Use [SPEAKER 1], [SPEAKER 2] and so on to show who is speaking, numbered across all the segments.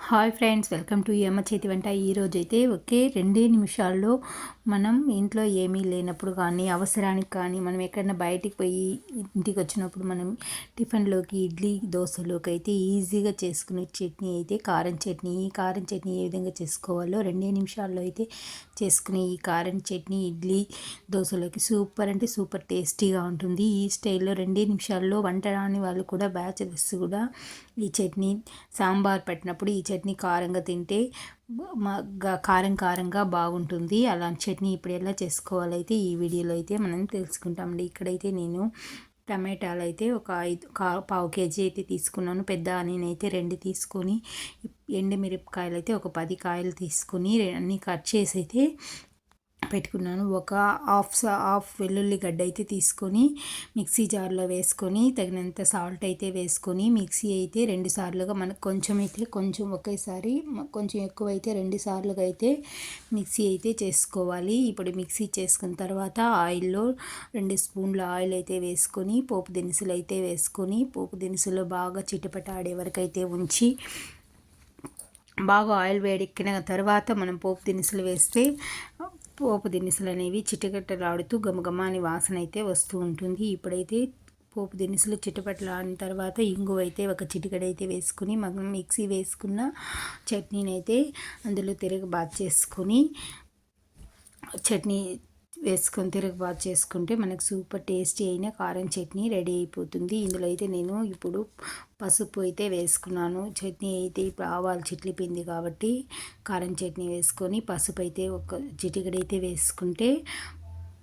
[SPEAKER 1] Hi friends, welcome to అమ్మ చేతి వంట. ఈరోజైతే ఒకే 2 నిమిషాల్లో మనం ఇంట్లో ఏమీ లేనప్పుడు కానీ, అవసరానికి కానీ, మనం ఎక్కడైనా బయటికి పోయి ఇంటికి వచ్చినప్పుడు మనం టిఫిన్లోకి, ఇడ్లీ దోశలోకి అయితే ఈజీగా చేసుకునే చట్నీ అయితే కారం చట్నీ. ఈ కారం చట్నీ ఏ విధంగా చేసుకోవాలో 2 నిమిషాల్లో అయితే చేసుకునే ఈ కారం చట్నీ ఇడ్లీ దోశలోకి సూపర్ అంటే సూపర్ టేస్టీగా ఉంటుంది. ఈ స్టైల్లో 2 నిమిషాల్లో వంట రాని వాళ్ళు కూడా, బ్యాచిలర్స్ కూడా ఈ చట్నీ సాంబార్ పెట్టినప్పుడు ఈ చట్నీ కారంగా తింటే కారంగా బాగుంటుంది. అలాంటి చట్నీ ఇప్పుడు ఎలా చేసుకోవాలైతే ఈ వీడియోలో అయితే మనం తెలుసుకుంటామండి. ఇక్కడైతే నేను టమాటాలు అయితే ఒక 5 కేజీ అయితే తీసుకున్నాను. పెద్ద ఆనియన్ అయితే 2 తీసుకొని, ఎండుమిరపకాయలు అయితే ఒక 10 కాయలు తీసుకొని అన్నీ కట్ చేసి అయితే పెట్టుకున్నాను. ఒక హాఫ్ వెల్లుల్లి గడ్డ అయితే తీసుకొని మిక్సీ జార్లో వేసుకొని, తగినంత సాల్ట్ అయితే వేసుకొని మిక్సీ అయితే 2 సార్లుగా, మనకు కొంచెం అయితే కొంచెం ఒకేసారి, కొంచెం ఎక్కువ అయితే 2 సార్లుగా అయితే మిక్సీ అయితే చేసుకోవాలి. ఇప్పుడు మిక్సీ చేసుకున్న తర్వాత ఆయిల్లో 2 స్పూన్ల ఆయిల్ అయితే వేసుకొని, పోపు దినుసులు అయితే వేసుకొని, పోపు దినుసులు బాగా చిటపటాడే వరకు అయితే ఉంచి, బాగా ఆయిల్ వేడెక్కిన తర్వాత మనం పోపు దినుసులు వేస్తే పోపు దినుసులు అనేవి చిటగట్టలాడుతూ గమగమాని వాసన అయితే వస్తూ ఉంటుంది. ఇప్పుడైతే పోపు దినుసులు చిటపటలాడిన తర్వాత ఇంగువ అయితే ఒక చిటికెడైతే వేసుకుని, మనం మిక్సీ వేసుకున్న చట్నీని అయితే అందులో తిరగబాతు చేసుకొని, చట్నీ వేసుకొని తిరగబాతు చేసుకుంటే మనకు సూపర్ టేస్టీ అయిన కారం చట్నీ రెడీ అయిపోతుంది. ఇందులో అయితే నేను ఇప్పుడు పసుపు అయితే వేసుకున్నాను. చట్నీ అయితే ఇప్పుడు ఆవాలు చిట్లిపోయింది కాబట్టి కారం చట్నీ వేసుకొని, పసుపు అయితే ఒక చిటికెడైతే వేసుకుంటే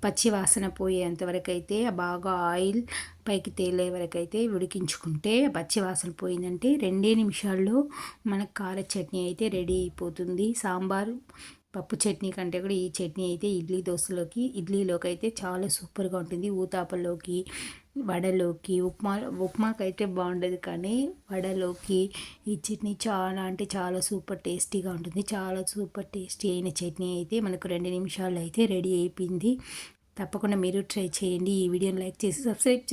[SPEAKER 1] పచ్చి వాసన పోయేంతవరకు అయితే బాగా ఆయిల్ పైకి తేలే వరకు అయితే ఉడికించుకుంటే, పచ్చి వాసన పోయిందంటే 2 నిమిషాల్లో మనకు కార చట్నీ అయితే రెడీ అయిపోతుంది. సాంబార్ పప్పు చట్నీ కంటే కూడా ఈ చట్నీ అయితే ఇడ్లీలోకి అయితే చాలా సూపర్గా ఉంటుంది. ఊతాపల్లోకి, వడలోకి, ఉప్మాకి అయితే బాగుండదు, కానీ వడలోకి ఈ చట్నీ చాలా అంటే చాలా సూపర్ టేస్టీగా ఉంటుంది. చాలా సూపర్ టేస్టీ అయిన చట్నీ అయితే మనకు 2 నిమిషాల్లో అయితే రెడీ అయిపోయింది. తప్పకుండా మీరు ట్రై చేయండి. ఈ వీడియోని లైక్ చేసి సబ్స్క్రైబ్